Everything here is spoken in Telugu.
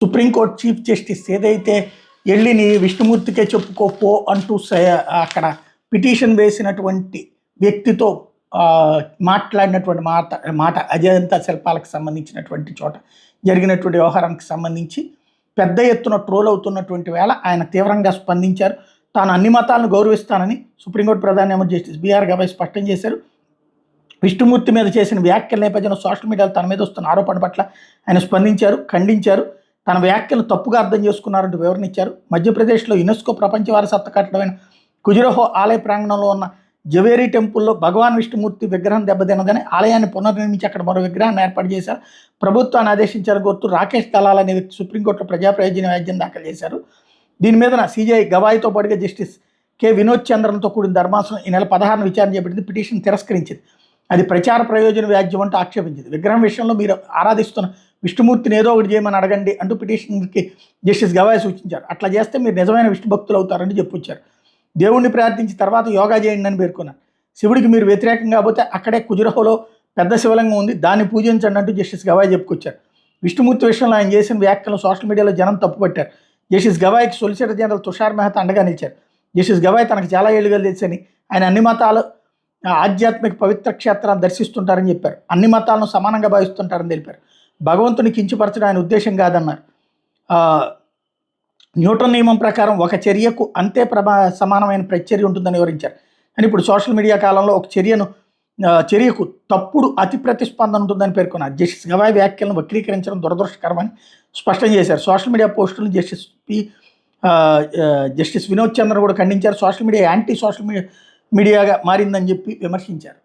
సుప్రీంకోర్టు చీఫ్ జస్టిస్ ఏదైతే ఎల్లిని విష్ణుమూర్తికే చెప్పుకోపో అంటూ అక్కడ పిటిషన్ వేసినటువంటి వ్యక్తితో మాట్లాడినటువంటి మాట అజంతా శిల్పాలకు సంబంధించినటువంటి చోట జరిగినటువంటి వ్యవహారానికి సంబంధించి పెద్ద ఎత్తున ట్రోల్ అవుతున్నటువంటి వేళ ఆయన తీవ్రంగా స్పందించారు. తాను అన్ని మతాలను గౌరవిస్తానని సుప్రీంకోర్టు ప్రధాన న్యాయమూర్తి జస్టిస్ బిఆర్ గవాయ్ స్పష్టం చేశారు. విష్ణుమూర్తి మీద చేసిన వ్యాఖ్యల నేపథ్యంలో సోషల్ మీడియాలో తన మీద వస్తున్న ఆరోపణ పట్ల ఆయన స్పందించారు, ఖండించారు. తన వ్యాఖ్యలను తప్పుగా అర్థం చేసుకున్నారంటూ వివరణ ఇచ్చారు. మధ్యప్రదేశ్లో యునెస్కో ప్రపంచ వారసత్వ కట్టడమైన ఖుజురహో ఆలయ ప్రాంగణంలో ఉన్న జవేరీ టెంపుల్లో భగవాన్ విష్ణుమూర్తి విగ్రహం దెబ్బతిన్నదని ఆలయాన్ని పునర్నిర్మించి అక్కడ మరో విగ్రహాన్ని ఏర్పాటు చేశారు. ప్రభుత్వాన్ని ఆదేశించాలని కోరుతూ రాకేష్ దలాల్ అనే వ్యక్తి సుప్రీంకోర్టులో ప్రజా ప్రయోజన వ్యాజ్యం దాఖలు చేశారు. దీని మీద సిజేఐ గవాయితో పాటుగా జస్టిస్ కె వినోద్ చంద్రన్తో కూడిన ధర్మాసనం ఈ నెల 16న విచారణ చేపట్టింది. పిటిషన్ తిరస్కరించింది. అది ప్రచార ప్రయోజన వ్యాజ్యం అంటూ ఆక్షేపించింది. విగ్రహం విషయంలో మీరు ఆరాధిస్తున్న విష్ణుమూర్తిని ఏదో ఒకటి చేయమని అడగండి అంటూ పిటిషన్కి జస్టిస్ గవాయ్ సూచించారు. అట్లా చేస్తే మీరు నిజమైన విష్ణు భక్తులు అవుతారని చెప్పుచ్చారు. దేవుణ్ణి ప్రార్థించి తర్వాత యోగా చేయండి అని పేర్కొన్నారు. శివుడికి మీరు వ్యతిరేకం కాకపోతే అక్కడే ఖుజురహోలో పెద్ద శివలింగం ఉంది, దాన్ని పూజించండి అంటూ జస్టిస్ గవాయ్ చెప్పుకొచ్చారు. విష్ణుమూర్తి విషయంలో ఆయన చేసిన వ్యాఖ్యలు సోషల్ మీడియాలో జనం తప్పుపట్టారు. జస్టిస్ గవాయ్కి సొలిసిటర్ జనరల్ తుషార్ మెహతా అండగా నిలిచారు. జస్టిస్ గవాయ్ తనకు చాలా ఏళ్ళుగా తెలుసని, ఆయన అన్ని మతాలు ఆధ్యాత్మిక పవిత్ర క్షేత్రాన్ని దర్శిస్తుంటారని చెప్పారు. అన్ని మతాలను సమానంగా భావిస్తుంటారని తెలిపారు. భగవంతుని కించపరచడం ఆయన ఉద్దేశం కాదన్నారు. న్యూటన్ నియమం ప్రకారం ఒక చర్యకు అంతే సమానమైన ప్రతిచర్య ఉంటుందని వివరించారు. అని ఇప్పుడు సోషల్ మీడియా కాలంలో ఒక చర్యకు తప్పుడు అతి ప్రతిస్పందన ఉంటుందని పేర్కొన్నారు. జస్టిస్ గవాయ్ వ్యాఖ్యలను వక్రీకరించడం దురదృష్టకరమని స్పష్టం చేశారు. సోషల్ మీడియా పోస్టులను జస్టిస్ వినోద్ చంద్ర కూడా ఖండించారు. సోషల్ మీడియా యాంటీ సోషల్ మీడియాగా మారిందని చెప్పి విమర్శించారు.